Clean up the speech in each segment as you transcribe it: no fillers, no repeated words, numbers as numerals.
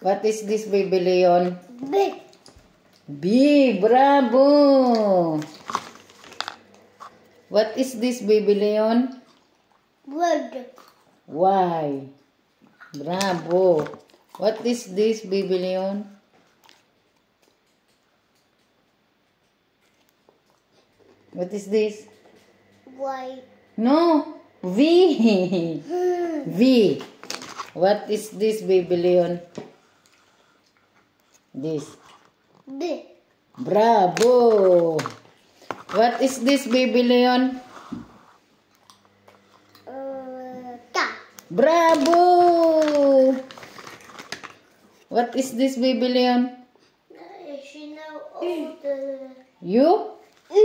What is this, Baby Leon? B. B. Bravo. What is this, Baby Leon? Word. Y. Bravo. What is this, Baby Leon? What is this? Y. No. V. V. What is this, Baby Leon? This. B. Bravo. What is this, Baby Leon? K. Bravo. What is this, Baby Leon? She know all the... You? No.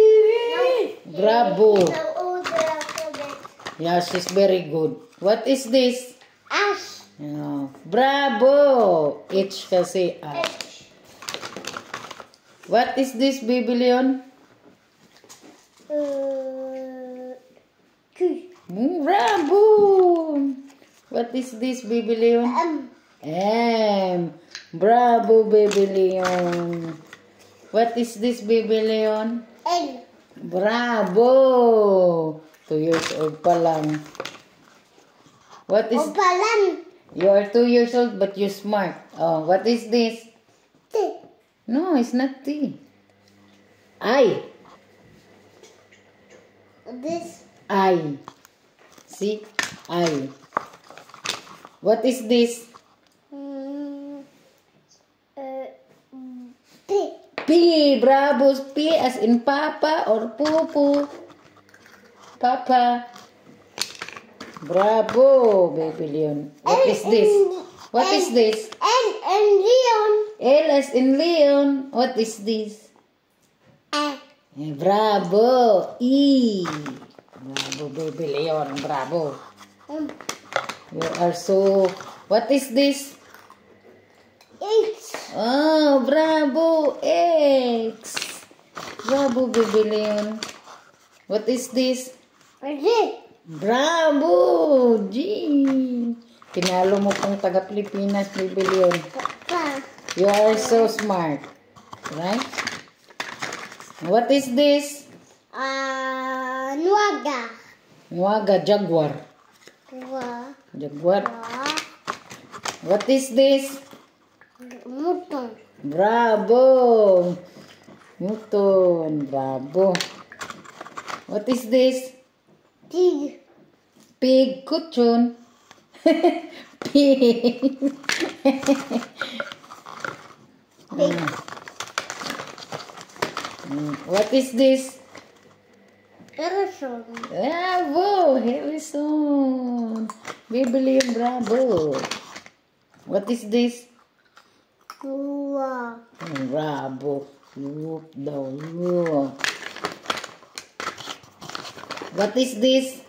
Bravo. She know all the alphabet. Yeah, she's very good. What is this? Ash. Yeah. Bravo. H kasi ash. H. What is this, Baby Leon? Q. Bravo. What is this, Baby Leon? M. M. Bravo, Baby Leon. What is this, Baby Leon? N. Bravo. 2 years old pa lang. What is... Opalan. You are 2 years old but you're smart. Oh, what is this? T. No, it's not T. I. This. I. See? I. What is this? P. P. Bravo. P as in Papa or Pupu. Papa. Bravo, Baby Leon. What is this? What is this? N and Leon. L as in Leon. What is this? Bravo. E. Bravo, Baby Leon. Bravo. You are so... What is this? H. Oh, bravo. X. Bravo, Baby Leon. What is this? G. Bravo. G. Tinalo mo pang taga-Pilipinas, Baby Leon. You are so smart. Right? What is this? Nuaga. Nuaga, jaguar. Jaguar. What is this? Muton. Bravo. Newton. Bravo. What is this? Pig. Pig. Kuchon. Pig. What is this? Harrison. Bravo. Harrison. Baby Leon, bravo. What is this? Kua. Bravo. Look down. Look. What is this?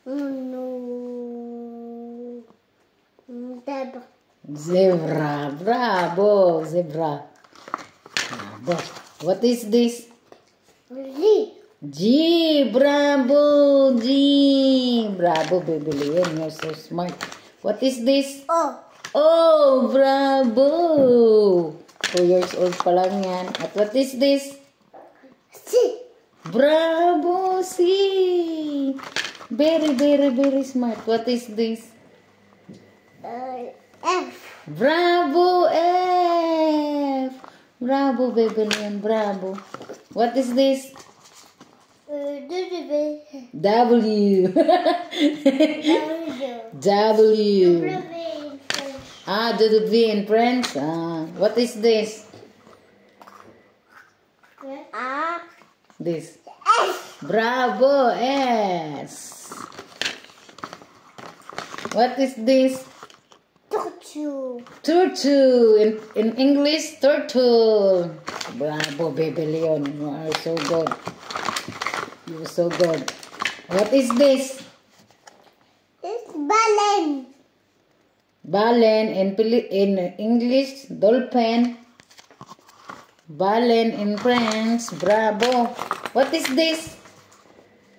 No. Deb. Zebra. Bravo. Zebra. Bravo. What is this? Z. G. Bravo. G. Bravo, Baby Leon. You're so smart. What is this? O. Oh, bravo. 2 years old pa lang yan. At what is this? C. Bravo, C. Very, very, very smart. What is this? F. Bravo, F. Bravo, Baby Leon. Bravo. What is this? W. W. W. Ah, W in French. Ah, what is this? A. This. S. Bravo, S. What is this? Tortue. Turtle. In English, turtle. Bravo, Baby Leon. You are so good. You are so good. What is this? It's balloon. Balen in English, dolphin. Balen in French. Bravo. What is this?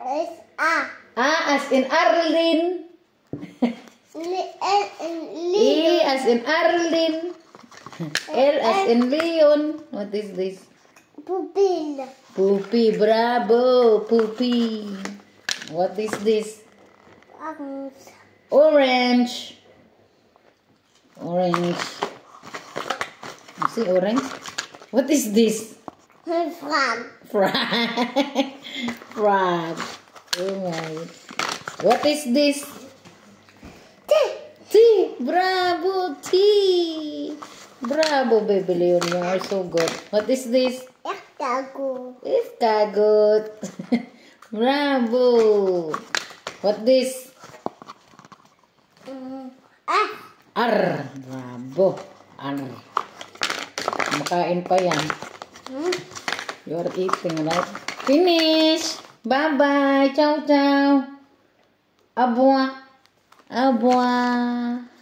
It's A. Ah, as in Arlene. E as in Arlene. L as in Leon. What is this? Pupil. Puppy. Bravo. Puppy. What is this? Orange. Orange. You see orange? What is this? Frog. Frog. Frog. Oh my. What is this? T. Bravo. T. Bravo, baby Leon. You are so good. What is this? Escargot. Escargot. Bravo. What this? R. Bravo. R. Makain pa yan. You are eating, right? Finish. Bye-bye. Ciao, ciao. Au revoir. Au revoir.